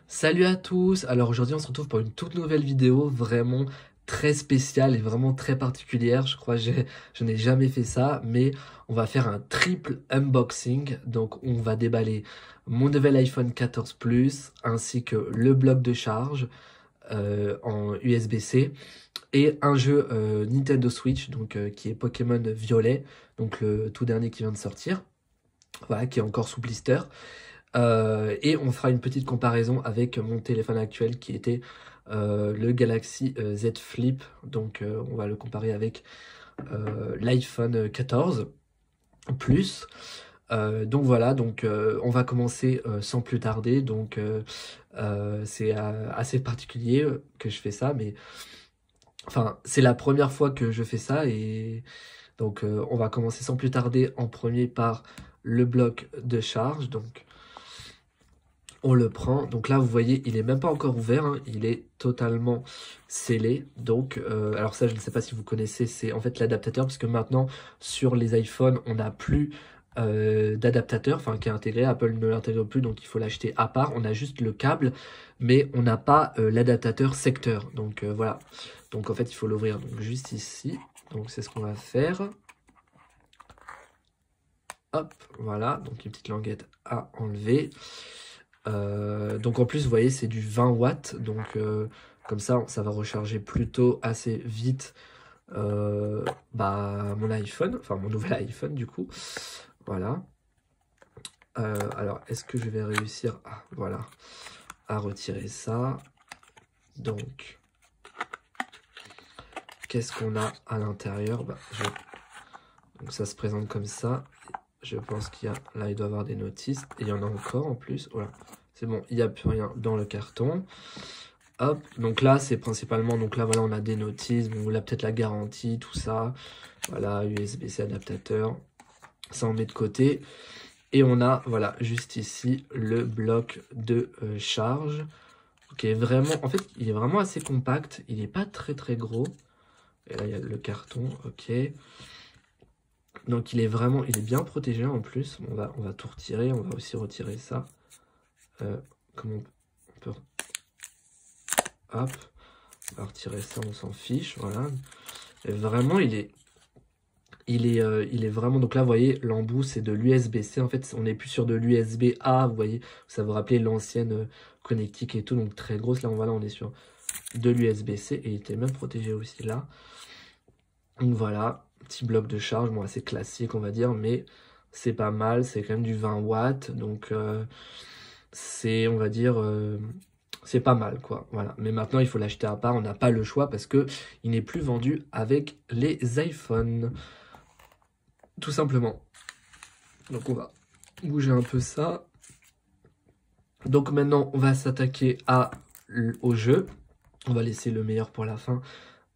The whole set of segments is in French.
Salut à tous, alors aujourd'hui on se retrouve pour une toute nouvelle vidéo vraiment très spéciale et vraiment très particulière. Je crois que je n'ai jamais fait ça, mais on va faire un triple unboxing. Donc on va déballer mon nouvel iPhone 14 Plus ainsi que le bloc de charge en USB-C et un jeu Nintendo Switch donc qui est Pokémon Violet, donc le tout dernier qui vient de sortir, voilà, qui est encore sous blister. Et on fera une petite comparaison avec mon téléphone actuel qui était le Galaxy Z Flip. Donc on va le comparer avec l'iPhone 14 Plus. Donc voilà, donc on va commencer sans plus tarder. Donc c'est assez particulier que je fais ça, mais enfin c'est la première fois que je fais ça et donc on va commencer sans plus tarder en premier par le bloc de charge. Donc on le prend, donc là vous voyez il est même pas encore ouvert, hein. Il est totalement scellé. Donc alors ça je ne sais pas si vous connaissez, c'est en fait l'adaptateur, parce que maintenant sur les iPhones on n'a plus d'adaptateur, enfin qui est intégré, Apple ne l'intègre plus, donc il faut l'acheter à part. On a juste le câble, mais on n'a pas l'adaptateur secteur. Donc voilà, donc en fait il faut l'ouvrir donc juste ici. Donc c'est ce qu'on va faire. Hop, voilà, donc une petite languette à enlever. Donc en plus vous voyez c'est du 20 watts, donc comme ça va recharger plutôt assez vite mon iPhone, enfin mon nouvel iPhone du coup. Voilà. Alors est-ce que je vais réussir voilà, à retirer ça? Donc qu'est-ce qu'on a à l'intérieur? Donc ça se présente comme ça. Je pense qu'il y a, là il doit y avoir des notices, et il y en a encore en plus. Voilà, c'est bon, il n'y a plus rien dans le carton. Hop, donc là c'est principalement, donc là voilà on a des notices, bon là peut-être la garantie, tout ça. Voilà, USB-C adaptateur, ça on met de côté. Et on a, voilà, juste ici, le bloc de charge. Qui est vraiment, en fait, il est vraiment assez compact, il n'est pas très très gros. Et là il y a le carton, ok. Donc il est bien protégé en plus. Bon, on va tout retirer, on va aussi retirer ça. Comment on peut... Hop, on va retirer ça, on s'en fiche, voilà. Et vraiment, il est vraiment... Donc là, vous voyez, l'embout, c'est de l'USB-C. En fait, on n'est plus sur de l'USB-A, vous voyez. Ça vous rappelait l'ancienne connectique et tout, donc très grosse. Là, voilà, on est sur de l'USB-C et il était même protégé aussi là. Donc voilà, petit bloc de charge, bon, assez classique, on va dire, mais c'est pas mal. C'est quand même du 20 watts, donc c'est, on va dire... c'est pas mal quoi, voilà. Mais maintenant il faut l'acheter à part, on n'a pas le choix parce que il n'est plus vendu avec les iPhones, tout simplement. Donc on va bouger un peu ça. Donc maintenant on va s'attaquer au jeu. On va laisser le meilleur pour la fin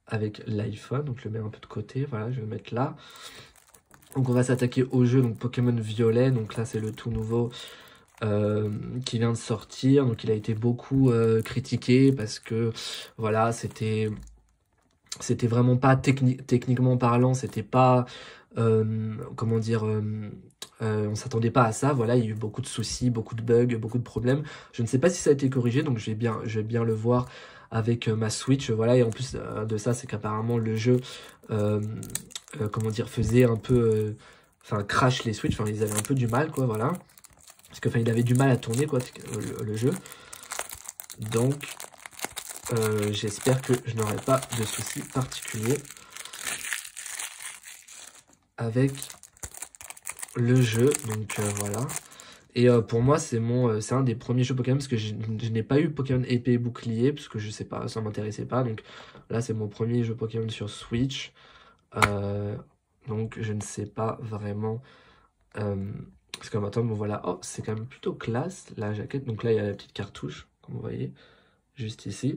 avec l'iPhone. Donc je le mets un peu de côté, voilà, je vais le mettre là. Donc on va s'attaquer au jeu, donc Pokémon Violet. Donc là c'est le tout nouveau qui vient de sortir. Donc il a été beaucoup critiqué parce que voilà, c'était vraiment pas techniquement parlant, c'était pas comment dire, on s'attendait pas à ça. Voilà, il y a eu beaucoup de soucis, beaucoup de bugs, beaucoup de problèmes. Je ne sais pas si ça a été corrigé, donc je vais bien le voir avec ma Switch. Voilà, et en plus de ça, c'est qu'apparemment le jeu comment dire, faisait un peu enfin crash les Switch, enfin ils avaient un peu du mal quoi, voilà, parce que enfin il avait du mal à tourner quoi, le jeu. Donc j'espère que je n'aurai pas de soucis particuliers avec le jeu. Donc voilà. Et pour moi, c'est un des premiers jeux Pokémon, parce que je n'ai pas eu Pokémon épée et bouclier, parce que je sais pas, ça m'intéressait pas. Donc là, c'est mon premier jeu Pokémon sur Switch. Donc je ne sais pas vraiment. Parce que maintenant, bon, voilà. Oh, c'est quand même plutôt classe, la jaquette. Donc là, il y a la petite cartouche, comme vous voyez, juste ici.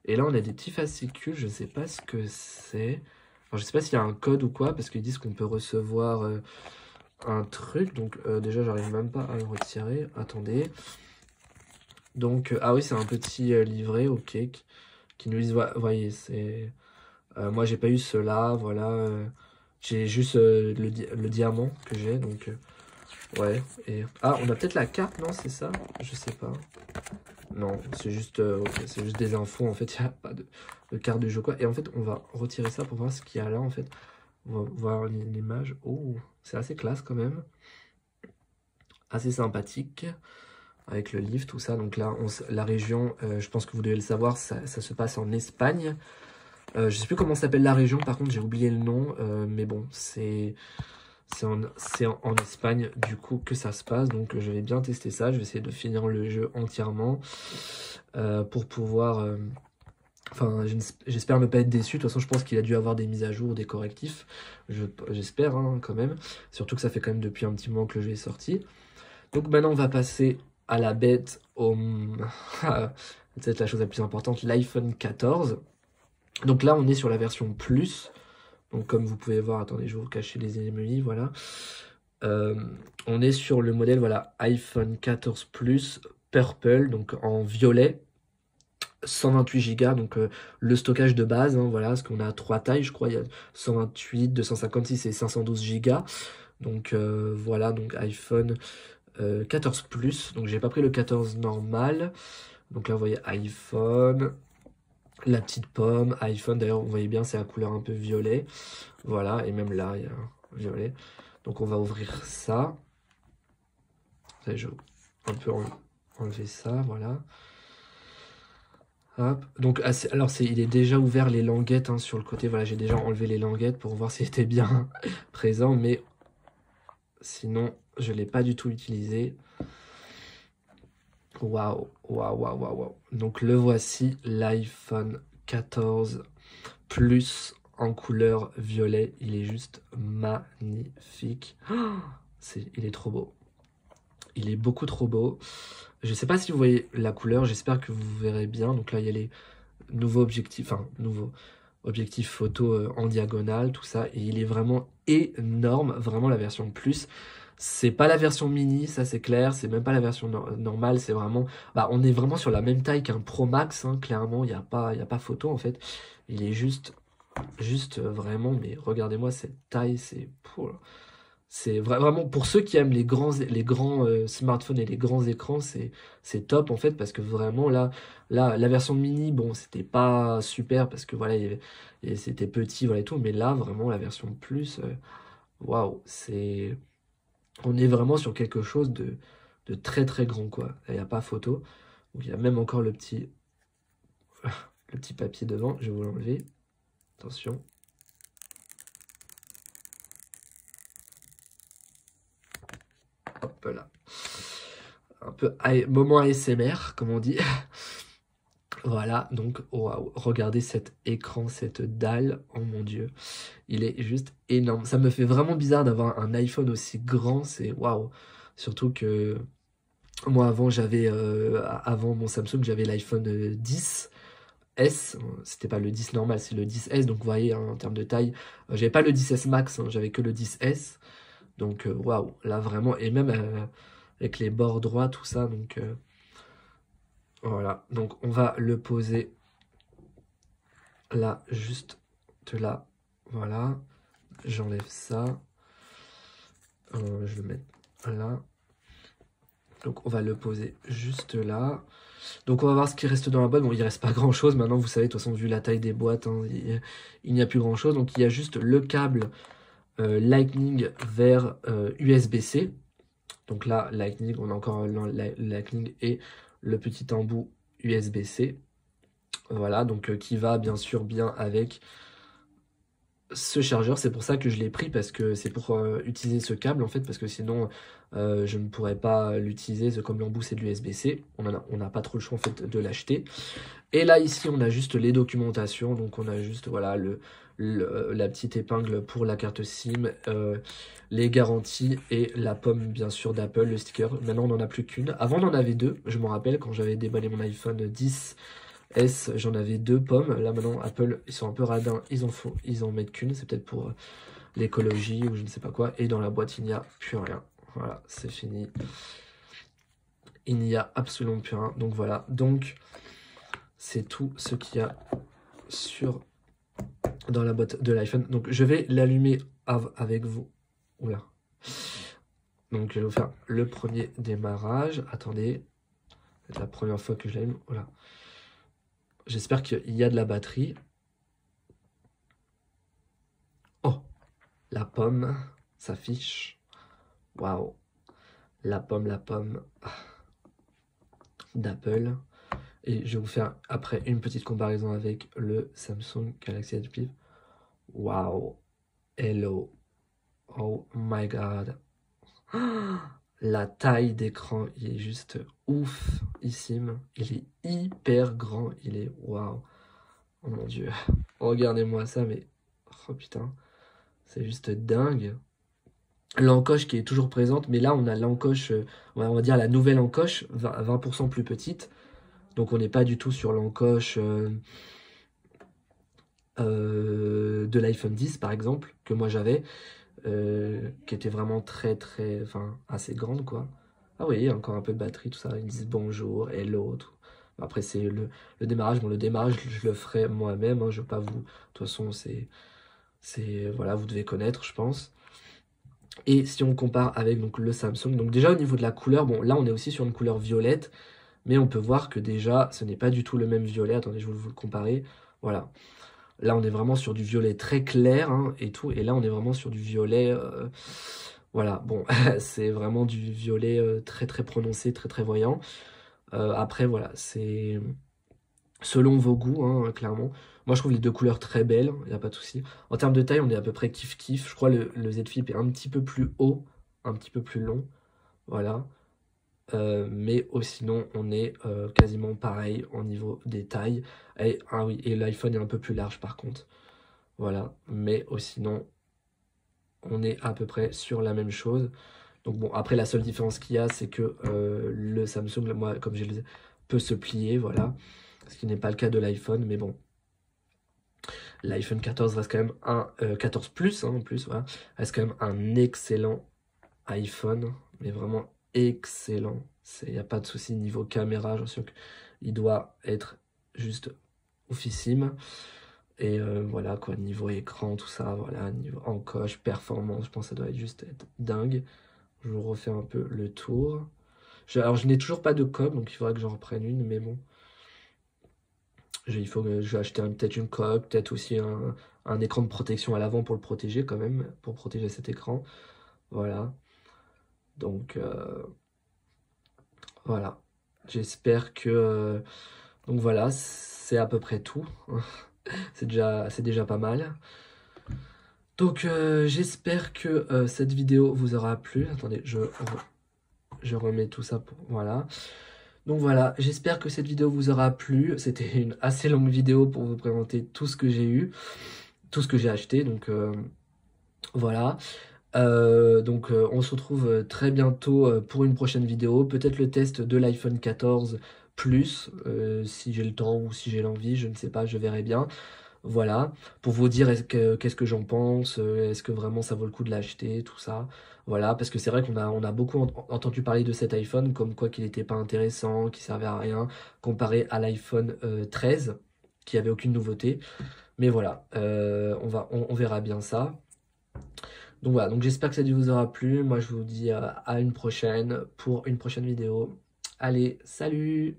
Et là, on a des petits fascicules, je sais pas ce que c'est. Alors, je sais pas s'il y a un code ou quoi, parce qu'ils disent qu'on peut recevoir un truc. Donc déjà, j'arrive même pas à le retirer. Attendez. Donc, ah oui, c'est un petit livret, ok, qui nous dit, voyez, c'est... moi, j'ai pas eu cela, voilà. J'ai juste le diamant que j'ai, donc Ouais, et... Ah, on a peut-être la carte, non, c'est ça? Je sais pas. Non, c'est juste, ok, c'est juste des infos, en fait, il n'y a pas de carte de jeu, quoi. Et en fait, on va retirer ça pour voir ce qu'il y a là, en fait. On va voir l'image. Oh, c'est assez classe, quand même. Assez sympathique, avec le livre, tout ça. Donc là, la région, je pense que vous devez le savoir, ça se passe en Espagne. Je sais plus comment s'appelle la région, par contre, j'ai oublié le nom. Mais bon, c'est en Espagne, du coup, que ça se passe. Donc, je vais bien tester ça. Je vais essayer de finir le jeu entièrement pour pouvoir... Enfin, j'espère ne pas être déçu. De toute façon, je pense qu'il a dû avoir des mises à jour, des correctifs. J'espère, hein, quand même. Surtout que ça fait quand même depuis un petit moment que le jeu est sorti. Donc, maintenant, on va passer à la bête, peut-être la chose la plus importante, l'iPhone 14. Donc là, on est sur la version Plus. Donc comme vous pouvez voir, attendez, je vais vous cacher les ennemis, voilà. On est sur le modèle, voilà, iPhone 14 Plus Purple, donc en violet, 128 Go, donc le stockage de base, hein, voilà, parce qu'on a 3 tailles, je crois, il y a 128, 256 et 512 Go. Donc voilà, donc iPhone 14 Plus, donc j'ai pas pris le 14 normal. Donc là, vous voyez iPhone, la petite pomme, iPhone, d'ailleurs, vous voyez bien, c'est la couleur un peu violet. Voilà, et même là, il y a un violet. Donc on va ouvrir ça. Je vais un peu enlever ça, voilà. Hop. Donc, alors, il est déjà ouvert les languettes, hein, sur le côté. Voilà, j'ai déjà enlevé les languettes pour voir s'il était bien présent. Mais sinon, je ne l'ai pas du tout utilisé. Waouh, waouh, waouh, waouh, waouh. Donc le voici, l'iPhone 14 Plus en couleur violet. Il est juste magnifique. Il est trop beau. Il est beaucoup trop beau. Je ne sais pas si vous voyez la couleur, j'espère que vous verrez bien. Donc là, il y a les nouveaux objectifs, enfin, nouveaux objectifs photo en diagonale, tout ça. Et il est vraiment énorme, vraiment la version Plus. C'est pas la version mini, ça c'est clair, c'est même pas la version normale, c'est vraiment... Bah, on est vraiment sur la même taille qu'un Pro Max, hein, clairement, il n'y a pas photo en fait. Il est juste vraiment, mais regardez-moi cette taille, c'est vraiment pour ceux qui aiment les grands smartphones et les grands écrans, c'est top en fait parce que vraiment là la version mini, bon, c'était pas super parce que voilà, c'était petit, voilà et tout, mais là vraiment la version plus, waouh, on est vraiment sur quelque chose de très très grand, quoi. Il n'y a pas photo. Donc il y a même encore le petit papier devant, je vais vous l'enlever. Attention. Hop là. Un peu moment ASMR, comme on dit. Voilà, donc waouh, regardez cet écran, cette dalle, oh mon dieu, il est juste énorme. Ça me fait vraiment bizarre d'avoir un iPhone aussi grand, c'est waouh. Surtout que moi avant mon Samsung, j'avais l'iPhone 10S. C'était pas le 10 normal, c'est le 10S, donc vous voyez, hein, en termes de taille, j'avais pas le 10S Max, hein, j'avais que le 10S. Donc waouh, là vraiment, et même avec les bords droits, tout ça, donc voilà. Donc on va le poser là, juste de là, voilà. J'enlève ça, je le mets là. Donc on va le poser juste là. Donc on va voir ce qui reste dans la boîte. Bon, il reste pas grand chose maintenant, vous savez, de toute façon, vu la taille des boîtes, hein, il n'y a plus grand chose. Donc il y a juste le câble Lightning vers USB-C. Donc là, Lightning, on a encore Lightning et le petit embout USB-C. Voilà, donc qui va bien sûr bien avec ce chargeur. C'est pour ça que je l'ai pris, parce que c'est pour utiliser ce câble en fait, parce que sinon je ne pourrais pas l'utiliser, comme l'embout c'est de l'USB-C, on n'a pas trop le choix en fait de l'acheter. Et là ici on a juste les documentations, donc on a juste voilà la petite épingle pour la carte SIM, les garanties et la pomme bien sûr d'Apple, le sticker. Maintenant on n'en a plus qu'une. Avant on en avait deux, je me rappelle quand j'avais déballé mon iPhone 10 S, j'en avais deux pommes. Là maintenant Apple, ils sont un peu radins, ils en mettent qu'une, c'est peut-être pour l'écologie ou je ne sais pas quoi. Et dans la boîte il n'y a plus rien. Voilà, c'est fini. Il n'y a absolument plus rien. Donc voilà, donc c'est tout ce qu'il y a dans la boîte de l'iPhone. Donc je vais l'allumer avec vous. Oula. Donc je vais vous faire le premier démarrage. Attendez, c'est la première fois que je l'allume. Voilà. J'espère qu'il y a de la batterie. Oh, la pomme s'affiche. Waouh. La pomme d'Apple. Et je vais vous faire après une petite comparaison avec le Samsung Galaxy S Flip. Waouh. Hello. Oh my god. La taille d'écran, il est juste oufissime. Il est hyper grand. Il est waouh. Oh mon dieu. Regardez-moi ça, mais oh putain. C'est juste dingue. L'encoche qui est toujours présente, mais là on a l'encoche, on va dire la nouvelle encoche, 20% plus petite. Donc on n'est pas du tout sur l'encoche de l'iPhone 10 par exemple, que moi j'avais, qui était vraiment enfin assez grande quoi. Ah oui, encore un peu de batterie, tout ça, ils disent bonjour, hello, tout. Après c'est le démarrage, bon le démarrage je le ferai moi-même, hein, je vais pas vous, de toute façon voilà, vous devez connaître je pense. Et si on compare avec donc, le Samsung, donc déjà au niveau de la couleur, bon là on est aussi sur une couleur violette, mais on peut voir que déjà ce n'est pas du tout le même violet. Attendez, je vais vous le comparer. Voilà. Là on est vraiment sur du violet très clair hein, et tout, et là on est vraiment sur du violet. Voilà, bon, c'est vraiment du violet très très prononcé, très très voyant. Après voilà, c'est selon vos goûts, hein, clairement. Moi, je trouve les deux couleurs très belles, il n'y a pas de souci. En termes de taille, on est à peu près kiff-kiff. Je crois le Z Flip est un petit peu plus haut, un petit peu plus long. Voilà. Mais sinon, on est quasiment pareil au niveau des tailles. Ah oui, et l'iPhone est un peu plus large par contre. Voilà. Mais sinon, on est à peu près sur la même chose. Donc bon, après, la seule différence qu'il y a, c'est que le Samsung, moi, comme je le disais, peut se plier, voilà. Ce qui n'est pas le cas de l'iPhone, mais bon. L'iPhone 14 reste quand même un 14 Plus, hein, en plus, voilà, reste quand même un excellent iPhone, mais vraiment excellent. Il n'y a pas de souci niveau caméra, j'en suis sûr qu'il doit être juste oufissime. Et voilà quoi, niveau écran, tout ça, voilà, niveau encoche, performance, je pense que ça doit juste être dingue. Je vous refais un peu le tour. Alors je n'ai toujours pas de coque, donc il faudrait que j'en reprenne une, mais bon. Il faut que je vais acheter peut-être une coque, peut-être aussi un écran de protection à l'avant pour le protéger quand même, pour protéger cet écran. Voilà. Donc voilà. J'espère que donc voilà, c'est à peu près tout. C'est déjà pas mal. Donc j'espère que cette vidéo vous aura plu. Attendez, je remets tout ça pour voilà. Donc voilà, j'espère que cette vidéo vous aura plu. C'était une assez longue vidéo pour vous présenter tout ce que j'ai eu, tout ce que j'ai acheté. Donc voilà. On se retrouve très bientôt pour une prochaine vidéo. Peut-être le test de l'iPhone 14 Plus, si j'ai le temps ou si j'ai l'envie, je ne sais pas, je verrai bien. Voilà, pour vous dire qu'est-ce que j'en pense, est-ce que vraiment ça vaut le coup de l'acheter, tout ça. Voilà, parce que c'est vrai on a beaucoup entendu parler de cet iPhone, comme quoi qu'il n'était pas intéressant, qu'il servait à rien, comparé à l'iPhone 13, qui avait aucune nouveauté. Mais voilà, on verra bien ça. Donc voilà, donc j'espère que ça vous aura plu. Moi je vous dis à une prochaine pour une prochaine vidéo. Allez, salut!